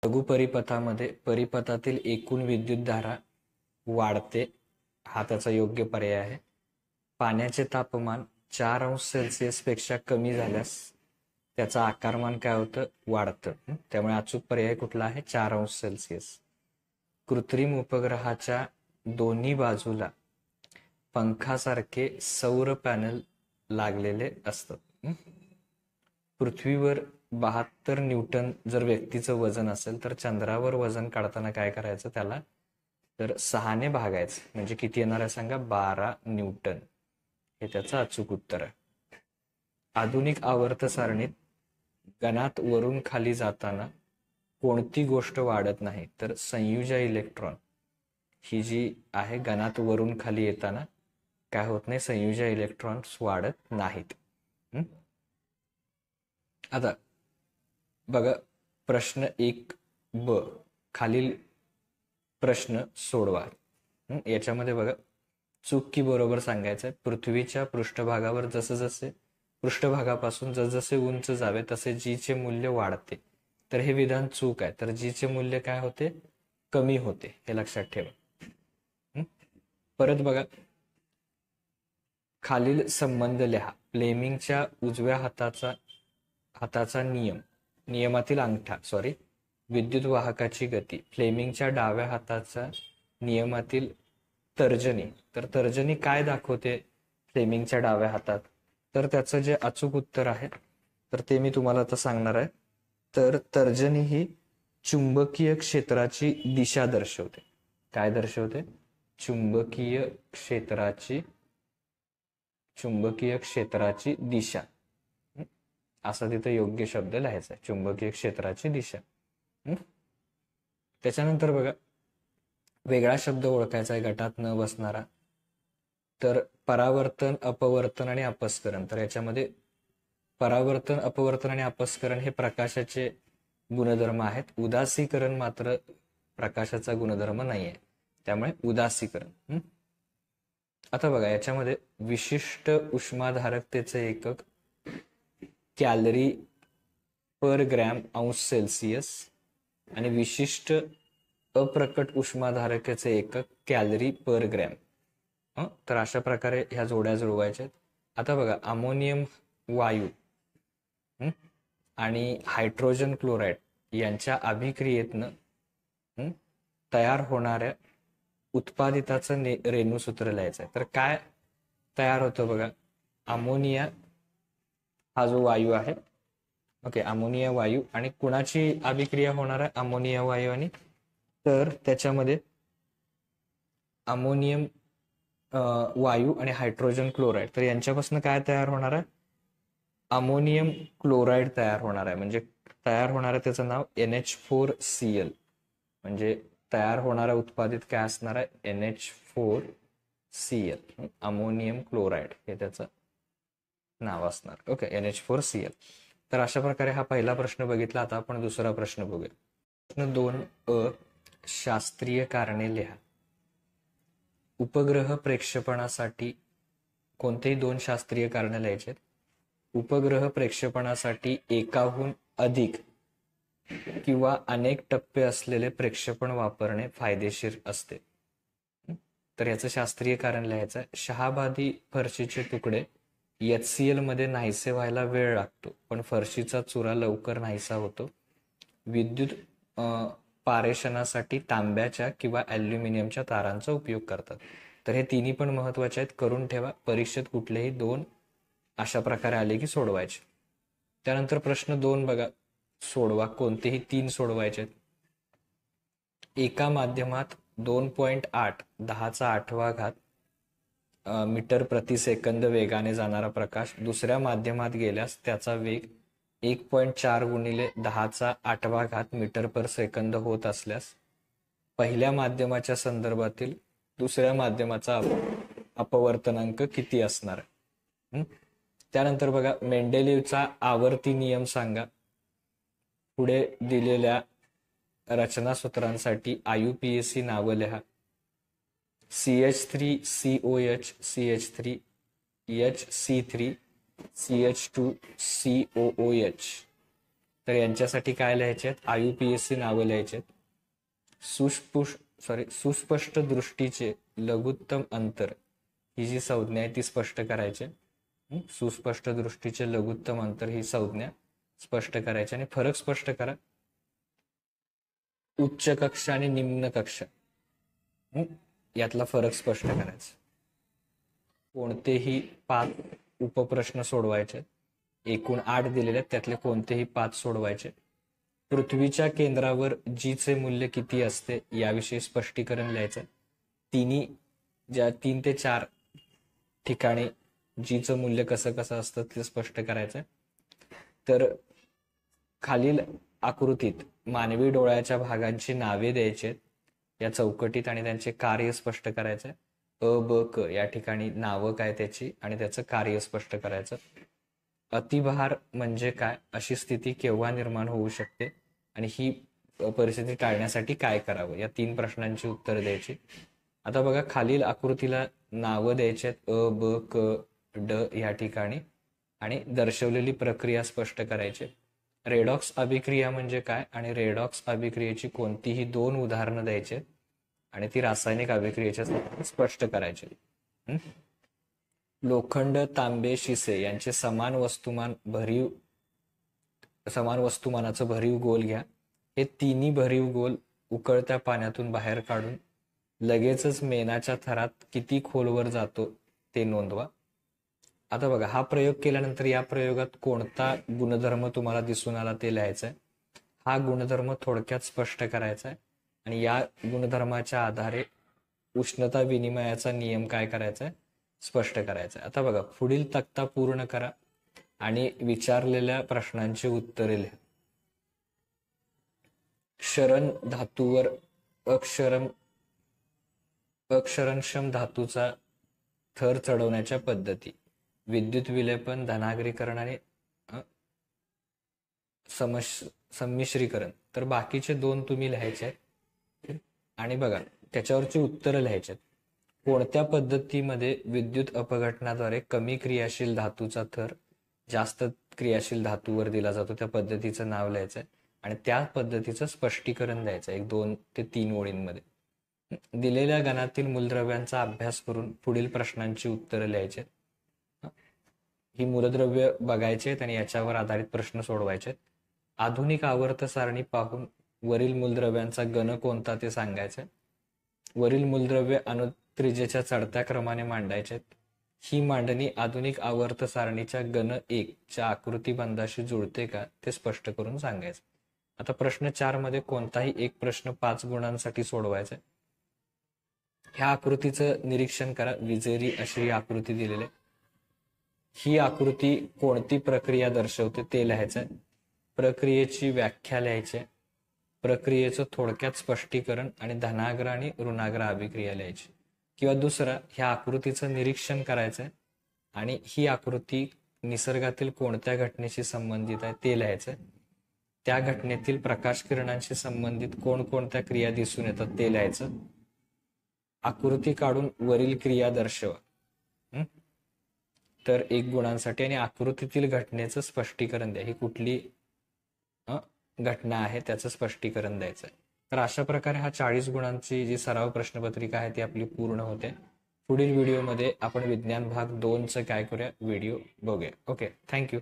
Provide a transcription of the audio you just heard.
लघु परिपथामध्ये परिपथातील एकूण विद्युतधारा वाढते, हा त्याचा योग्य पर्याय आहे. पाण्याचे तापमान 4°C पेक्षा कमी झाल्यास त्याचं आकारमान काय होतं? वाढतं. त्यामुळे अचूक पर्याय कुठला आहे? 4°C. कृत्रिम उपग्रहाच्या दोन्ही बाजूला पंखासारखे सौर पॅनल लागलेले असतात. पृथ्वीवर 72 न्यूटन जर व्यक्तीचं वजन असेल तर चंद्रावर वजन काढताना काय करायचं त्याला? तर 6ने भागायचं. म्हणजे किती येणार आहे सांगा? 12 न्यूटन. हे त्याचं अचूक उत्तर आहे. आधुनिक आवर्त सारणीत गणात वरून खाली जाताना कोणती गोष्ट वाढत नाही? तर संयुजा इलेक्ट्रॉन ही जी आहे गणात वरून खाली येताना काय होत नाही? संयुजा इलेक्ट्रॉन्स वाढत नाहीत. आता बघा प्रश्न 1b खालील प्रश्न सोडवा. याच्यामध्ये बघा चूक की बरोबर सांगायचं आहे. पृथ्वीच्या पृष्ठभागावर जसजसे पृष्ठभागापासून जसजसे उंच जावे तसे जीचे मूल्य वाढते. तर हे विधान चूक आहे. तर जीचे मूल्य काय होते? कमी होते. हे लक्षात ठेवा. परत बघा खालील संबंध लिहा. फ्लेमिंगच्या उजव्या हाताचा नियमातील अंगठा विद्युत वाहकाची गती. फ्लेमिंगच्या डाव्या हाताचा नियमातील तर्जनी. तर तर्जनी काय दाखवते फ्लेमिंगच्या डाव्या हातात? तर त्याचं जे अचूक उत्तर आहे तर ते मी तुम्हाला आता सांगणार आहे. तर तर्जनी ही चुंबकीय क्षेत्राची दिशा दर्शवते. काय दर्शवते? चुंबकीय क्षेत्राची दिशा. असा तिथे योग्य शब्द लिहायचा आहे. चुंबकीय क्षेत्राची दिशा. त्याच्यानंतर बघा वेगळा शब्द ओळखायचा आहे गटात न बसणारा. तर परावर्तन, अपवर्तन आणि अपस्करण. तर याच्यामध्ये परावर्तन, अपवर्तन आणि अपस्करण हे प्रकाशाचे गुणधर्म आहेत. उदासीकरण मात्र प्रकाशाचा गुणधर्म नाहीये. त्यामुळे उदासीकरण. आता बघा याच्यामध्ये विशिष्ट उष्माधारकतेचे एकक कॅलरी पर ग्रॅम अंश सेल्सिअस आणि विशिष्ट अप्रकट उष्माधारकाचे एकक कॅलरी पर ग्रॅम. तर अशा प्रकारे ह्या जोड्या जुळवायच्या आहेत. आता बघा अमोनियम वायू आणि हायड्रोजन क्लोराईड यांच्या अभिक्रियेतनं तयार होणाऱ्या उत्पादिताचं रेणूसूत्र लिहायचं आहे. तर काय तयार होतं बघा? अमोनिया हा जो वायू आहे, ओके, अमोनिया वायू आणि कुणाची अभिक्रिया होणार आहे? अमोनिया वायू आणि तर त्याच्यामध्ये अमोनियम वायू आणि हायड्रोजन क्लोराईड. तर यांच्यापासून काय तयार होणार आहे? अमोनियम क्लोराईड तयार होणार आहे. म्हणजे तयार होणार आहे त्याचं नाव NH4Cl. म्हणजे तयार होणारा उत्पादित काय असणार आहे? NH4Cl. अमोनियम क्लोराईड हे त्याचं नाव असणार. Okay, NH4Cl. तर अशा प्रकारे हा पहिला प्रश्न बघितला. आता आपण दुसरा प्रश्न बघूया. प्रश्न 2अ शास्त्रीय कारणे लिहा. उपग्रह प्रक्षेपणासाठी कोणतेही 2 शास्त्रीय कारणे लिहायचे. उपग्रह प्रक्षेपणासाठी एकाहून अधिक किंवा अनेक टप्पे असलेले प्रक्षेपण वापरणे फायदेशीर असते. तर याचं शास्त्रीय कारण लिहायचं आहे. शहाबादी फरशीचे तुकडे HCl मध्ये नाहीसे व्हायला वेळ लागतो, पण फरशीचा चुरा लवकर नाहीसा होतो. विद्युत पारेषणासाठी तांब्याच्या किंवा ॲल्युमिनियमच्या तारांचा उपयोग करतात. तर हे तिन्ही पण महत्वाचे आहेत. करून ठेवा. परीक्षेत कुठलेही 2 अशा प्रकारे आले की सोडवायचे. त्यानंतर प्रश्न 2 बघा सोडवा. कोणतेही 3 सोडवायचे. एका माध्यमात 2.8 10⁸ मीटर प्रति सेकंद वेगाने जाणारा प्रकाश दुसऱ्या माध्यमात गेल्यास त्याचा वेग 1.4 गुणिले 10⁸ मीटर पर सेकंद होत असल्यास पहिल्या माध्यमाच्या संदर्भातील दुसऱ्या माध्यमाचा अपवर्तनांक किती असणार? त्यानंतर बघा मेंडेलीवचा आवर्ती नियम सांगा. पुढे दिलेल्या रचनासूत्रांसाठी IUPAC नावं लिहा. CH3COH CH3 HC3 CH2COOH तर यांच्यासाठी काय लिहायचे आहेत? IUPAC नावं लिहायचे आहेत. सुस्पष्ट दृष्टीचे लघुत्तम अंतर ही जी संज्ञा आहे ती स्पष्ट करायची. सुस्पष्ट दृष्टीचे लघुत्तम अंतर ही संज्ञा स्पष्ट करायची आणि फरक स्पष्ट करा. उच्च कक्षा आणि निम्न कक्षा यातला फरक स्पष्ट करायचा. कोणतेही 5 उपप्रश्न सोडवायचे. एकूण 8 दिलेले आहेत, त्यातले कोणतेही 5 सोडवायचे. पृथ्वीच्या केंद्रावर जीचे मूल्य किती असते याविषयी स्पष्टीकरण लिहायचं. 3 ते 4 ठिकाणी जीचं मूल्य कसं कसं असतं ते स्पष्ट करायचं. तर खालील आकृतीत मानवी डोळ्याच्या भागांची नावे द्यायची या चौकटीत आणि त्यांचे कार्य स्पष्ट करायचं. अ, ब, क या ठिकाणी नावं काय त्याची आणि त्याचं कार्य स्पष्ट करायचं. अतिभार म्हणजे काय, अशी स्थिती केव्हा निर्माण होऊ शकते आणि ही परिस्थिती टाळण्यासाठी काय करावं, या 3 प्रश्नांची उत्तरं द्यायची. आता बघा, खालील आकृतीला नावं द्यायची आहेत अ, ब, क, ड या ठिकाणी आणि दर्शवलेली प्रक्रिया स्पष्ट करायची. रेडॉक्स अभिक्रिया म्हणजे काय आणि रेडॉक्स अभिक्रियेची कोणतीही 2 उदाहरणं द्यायची आणि ती रासायनिक अभिक्रियेच्या स्पष्ट करायची. लोखंड, तांबे, शिसे यांचे समान वस्तुमानाचं भरीव गोल घ्या. हे तिन्ही भरीव गोल उकळत्या पाण्यातून बाहेर काढून लगेचच मेणाच्या थरात किती खोलवर जातो ते नोंदवा. आता बघा, हा प्रयोग केल्यानंतर या प्रयोगात कोणता गुणधर्म तुम्हाला दिसून आला ते लिहायचा आहे. हा गुणधर्म थोडक्यात स्पष्ट करायचा आहे आणि या गुणधर्माच्या आधारे उष्णता विनिमयाचा नियम काय करायचा आहे, स्पष्ट करायचा आहे. आता बघा, पुढील तक्ता पूर्ण करा आणि विचारलेल्या प्रश्नांची उत्तरे लिहा. क्षरण धातूवर अक्षरक्षम धातूचा थर चढवण्याच्या पद्धती. विद्युत विलेपन, धनाग्रीकरण आणि संमिश्रीकरण. तर बाकीचे 2 तुम्ही लिहायचे आहेत आणि बघा त्याच्यावरची उत्तरं लिहायची आहेत. कोणत्या पद्धतीमध्ये विद्युत अपघटनाद्वारे कमी क्रियाशील धातूचा थर जास्त क्रियाशील धातूवर दिला जातो त्या पद्धतीचं नाव लिहायचं आहे आणि त्या पद्धतीचं स्पष्टीकरण द्यायचं आहे 2 ते 3 ओळींमध्ये. दिलेल्या गणातील मूलद्रव्यांचा अभ्यास करून पुढील प्रश्नांची उत्तरं लिहायची. ही मूलद्रव्य बघायचे आणि याच्यावर आधारित प्रश्न सोडवायचे. आधुनिक आवर्त सारणी पाहून वरील मूलद्रव्यांचा गण कोणता ते सांगायचे. वरील मूलद्रव्य अणुत्रिज्येच्या चढत्या क्रमाने मांडायचे. ही मांडणी आधुनिक आवर्त सारणीच्या गण 1 च्या आकृतीबंधाशी जुळते का ते स्पष्ट करून सांगायचं. आता प्रश्न 4 मध्ये कोणताही एक प्रश्न 5 गुणांसाठी सोडवायचा. ह्या आकृतीचं निरीक्षण करा. विजेरी अशी आकृती दिलेली आहे. ही आकृती कोणती प्रक्रिया दर्शवते ते लिहायचं. प्रक्रियेची व्याख्या लिहायची. प्रक्रियेचं थोडक्यात स्पष्टीकरण आणि धनाग्र आणि ऋणाग्र अभिक्रिया लिहायची. किंवा दुसरा, ह्या आकृतीचं निरीक्षण करायचंय आणि ही आकृती निसर्गातील कोणत्या घटनेशी संबंधित आहे ते लिहायचंय. त्या घटनेतील प्रकाश किरणांशी संबंधित कोणकोणत्या क्रिया दिसून येतात ते लिहायचं. आकृती काढून वरील क्रिया दर्शवा. तर 1 गुणांसाठी आणि आकृतीतील घटनेचं स्पष्टीकरण द्या. ही कुठली घटना आहे त्याचं स्पष्टीकरण द्यायचं आहे. तर अशा प्रकारे हा 40 गुणांची जी सराव प्रश्नपत्रिका आहे ती आपली पूर्ण होते. पुढील व्हिडिओमध्ये आपण विज्ञान भाग 2चं काय करूया व्हिडिओ बघूया. Okay, thank you.